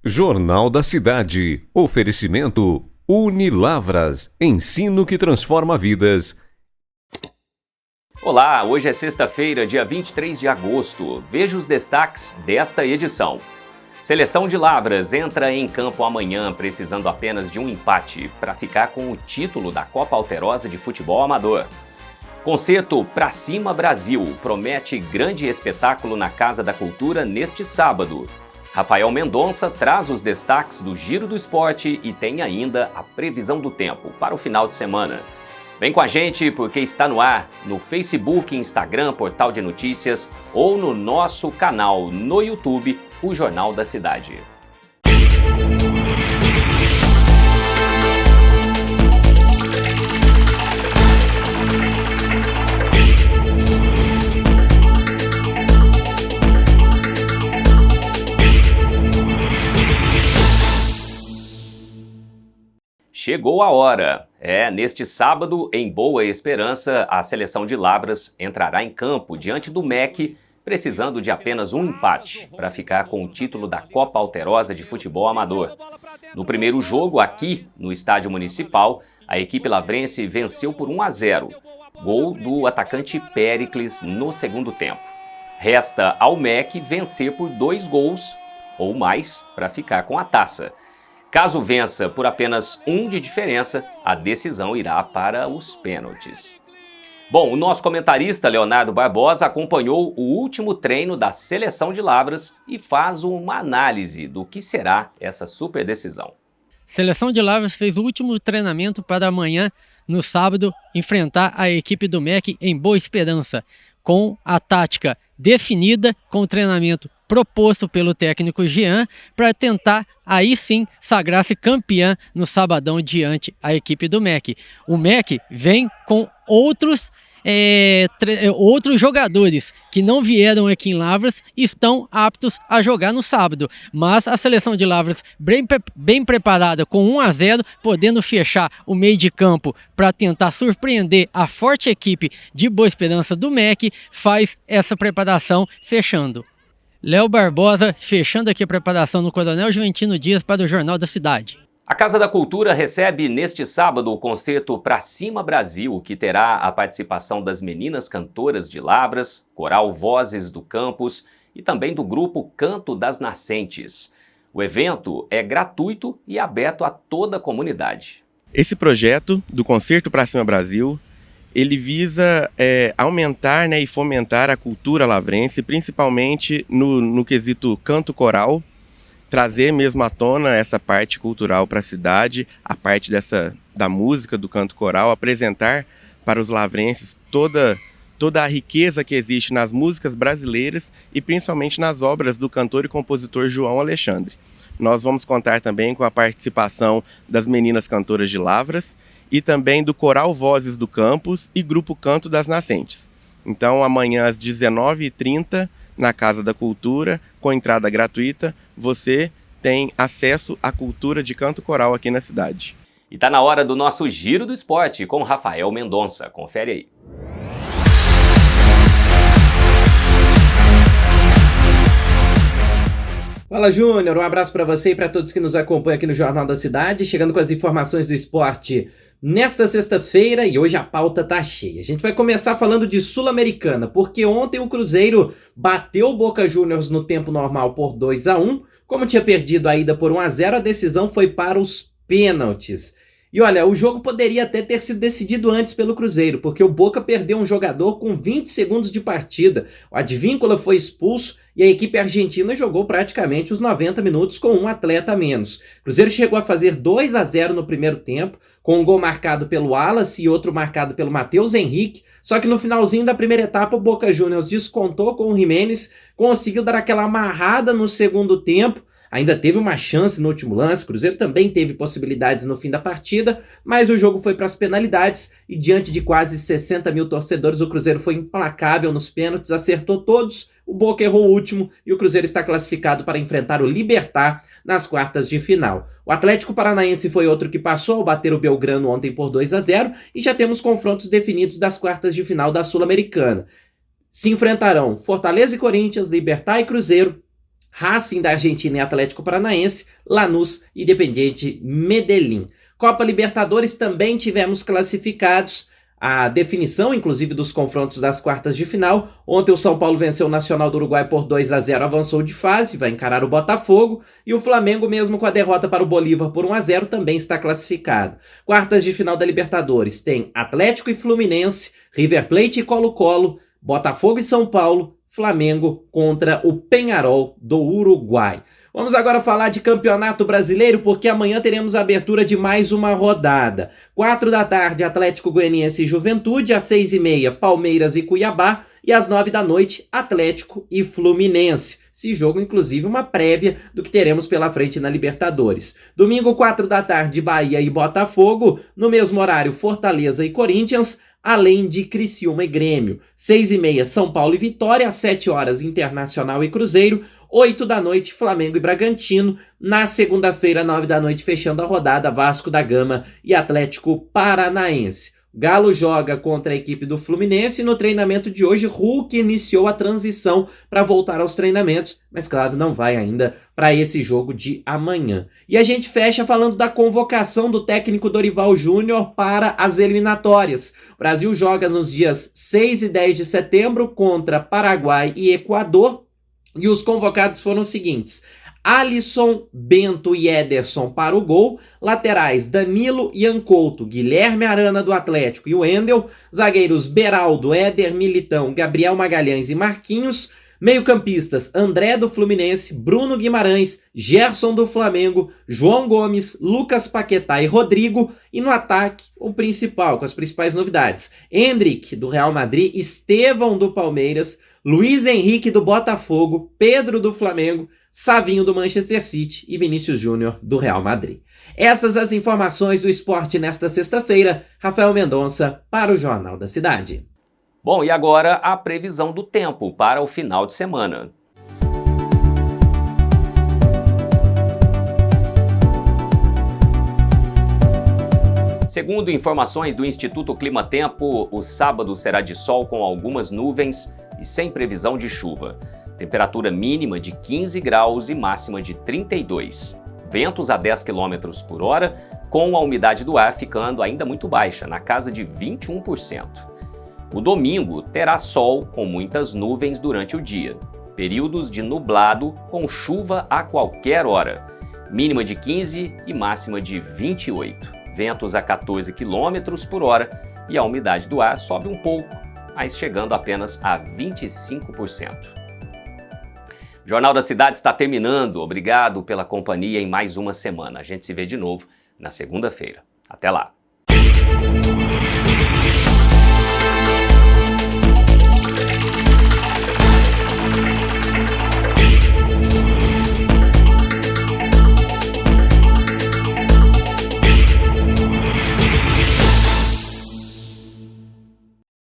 Jornal da Cidade. Oferecimento Unilavras. Ensino que transforma vidas. Olá, hoje é sexta-feira, dia 23 de agosto. Veja os destaques desta edição. Seleção de Lavras entra em campo amanhã, precisando apenas de um empate para ficar com o título da Copa Alterosa de Futebol Amador. Concerto Pra Cima Brasil promete grande espetáculo na Casa da Cultura neste sábado. Rafael Mendonça traz os destaques do Giro do Esporte e tem ainda a previsão do tempo para o final de semana. Vem com a gente porque está no ar no Facebook, Instagram, Portal de Notícias ou no nosso canal no YouTube, o Jornal da Cidade. Chegou a hora. Neste sábado, em Boa Esperança, a seleção de Lavras entrará em campo diante do MEC, precisando de apenas um empate para ficar com o título da Copa Alterosa de Futebol Amador. No primeiro jogo, aqui no Estádio Municipal, a equipe lavrense venceu por 1-0, gol do atacante Péricles no segundo tempo. Resta ao MEC vencer por 2 gols ou mais para ficar com a taça. Caso vença por apenas 1 de diferença, a decisão irá para os pênaltis. Bom, o nosso comentarista Leonardo Barbosa acompanhou o último treino da seleção de Lavras e faz uma análise do que será essa super decisão. Seleção de Lavras fez o último treinamento para amanhã, no sábado, enfrentar a equipe do MEC em Boa Esperança, com a tática definida, com o treinamento proposto pelo técnico Jean, para tentar aí sim sagrar-se campeã no sabadão diante a equipe do MEC. O MEC vem com outros jogadores que não vieram aqui em Lavras e estão aptos a jogar no sábado, mas a seleção de Lavras bem preparada com 1-0, podendo fechar o meio de campo para tentar surpreender a forte equipe de Boa Esperança do MEC, faz essa preparação fechando. Léo Barbosa fechando aqui a preparação no Coronel Juventino Dias para o Jornal da Cidade. A Casa da Cultura recebe neste sábado o concerto Pra Cima Brasil, que terá a participação das meninas cantoras de Lavras, Coral Vozes do Campus e também do grupo Canto das Nascentes. O evento é gratuito e aberto a toda a comunidade. Esse projeto do Concerto Pra Cima Brasil, ele visa aumentar, e fomentar a cultura lavrense, principalmente no quesito canto coral, trazer mesmo à tona essa parte cultural para a cidade, a parte da música, do canto coral, apresentar para os lavrenses toda a riqueza que existe nas músicas brasileiras e principalmente nas obras do cantor e compositor João Alexandre. Nós vamos contar também com a participação das meninas cantoras de Lavras e também do Coral Vozes do Campus e Grupo Canto das Nascentes. Então, amanhã às 19h30, na Casa da Cultura, com entrada gratuita, você tem acesso à cultura de canto coral aqui na cidade. E tá na hora do nosso Giro do Esporte com Rafael Mendonça. Confere aí. Fala, Júnior, um abraço para você e para todos que nos acompanham aqui no Jornal da Cidade, chegando com as informações do esporte nesta sexta-feira, e hoje a pauta tá cheia. A gente vai começar falando de Sul-Americana, porque ontem o Cruzeiro bateu o Boca Juniors no tempo normal por 2-1, como tinha perdido a ida por 1-0, a decisão foi para os pênaltis. E olha, o jogo poderia até ter sido decidido antes pelo Cruzeiro, porque o Boca perdeu um jogador com 20 segundos de partida. O Advíncula foi expulso e a equipe argentina jogou praticamente os 90 minutos com um atleta a menos. O Cruzeiro chegou a fazer 2-0 no primeiro tempo, com um gol marcado pelo Wallace e outro marcado pelo Matheus Henrique, só que no finalzinho da primeira etapa o Boca Juniors descontou com o Jiménez, conseguiu dar aquela amarrada no segundo tempo, ainda teve uma chance no último lance, o Cruzeiro também teve possibilidades no fim da partida, mas o jogo foi para as penalidades e diante de quase 60 mil torcedores o Cruzeiro foi implacável nos pênaltis, acertou todos, o Boca errou o último e o Cruzeiro está classificado para enfrentar o Libertad nas quartas de final. O Atlético Paranaense foi outro que passou ao bater o Belgrano ontem por 2-0 e já temos confrontos definidos das quartas de final da Sul-Americana. Se enfrentarão Fortaleza e Corinthians, Libertad e Cruzeiro, Racing da Argentina e Atlético Paranaense, Lanús e Independiente Medellín. Copa Libertadores também tivemos classificados. A definição, inclusive, dos confrontos das quartas de final. Ontem o São Paulo venceu o Nacional do Uruguai por 2-0, avançou de fase, vai encarar o Botafogo. E o Flamengo, mesmo com a derrota para o Bolívar por 1-0, também está classificado. Quartas de final da Libertadores tem Atlético e Fluminense, River Plate e Colo-Colo, Botafogo e São Paulo, Flamengo contra o Peñarol do Uruguai. Vamos agora falar de Campeonato Brasileiro, porque amanhã teremos a abertura de mais uma rodada. 4 da tarde, Atlético Goianiense e Juventude, às 6h30, Palmeiras e Cuiabá, e às 9 da noite, Atlético e Fluminense. Esse jogo, inclusive, uma prévia do que teremos pela frente na Libertadores. Domingo, 4 da tarde, Bahia e Botafogo, no mesmo horário, Fortaleza e Corinthians, além de Criciúma e Grêmio. 6h30, São Paulo e Vitória, às 7 horas, Internacional e Cruzeiro, 8 da noite, Flamengo e Bragantino. Na segunda-feira, 9 da noite, fechando a rodada, Vasco da Gama e Atlético Paranaense. Galo joga contra a equipe do Fluminense. No treinamento de hoje, Hulk iniciou a transição para voltar aos treinamentos, mas claro, não vai ainda para esse jogo de amanhã. E a gente fecha falando da convocação do técnico Dorival Júnior para as eliminatórias. O Brasil joga nos dias 6 e 10 de setembro contra Paraguai e Equador. E os convocados foram os seguintes: Alisson, Bento e Ederson para o gol, laterais Danilo e Couto, Guilherme Arana do Atlético e o Wendel, zagueiros Beraldo, Éder Militão, Gabriel Magalhães e Marquinhos, meio-campistas André do Fluminense, Bruno Guimarães, Gerson do Flamengo, João Gomes, Lucas Paquetá e Rodrigo, e no ataque o principal, com as principais novidades: Endrick do Real Madrid, Estevão do Palmeiras, Luiz Henrique do Botafogo, Pedro do Flamengo, Savinho do Manchester City e Vinícius Júnior do Real Madrid. Essas as informações do esporte nesta sexta-feira. Rafael Mendonça para o Jornal da Cidade. Bom, e agora a previsão do tempo para o final de semana. Segundo informações do Instituto Climatempo, o sábado será de sol com algumas nuvens e sem previsão de chuva. Temperatura mínima de 15 graus e máxima de 32. Ventos a 10 km por hora, com a umidade do ar ficando ainda muito baixa, na casa de 21%. O domingo terá sol com muitas nuvens durante o dia. Períodos de nublado com chuva a qualquer hora. Mínima de 15 e máxima de 28. Ventos a 14 km por hora e a umidade do ar sobe um pouco, mas chegando apenas a 25%. O Jornal da Cidade está terminando. Obrigado pela companhia em mais uma semana. A gente se vê de novo na segunda-feira. Até lá!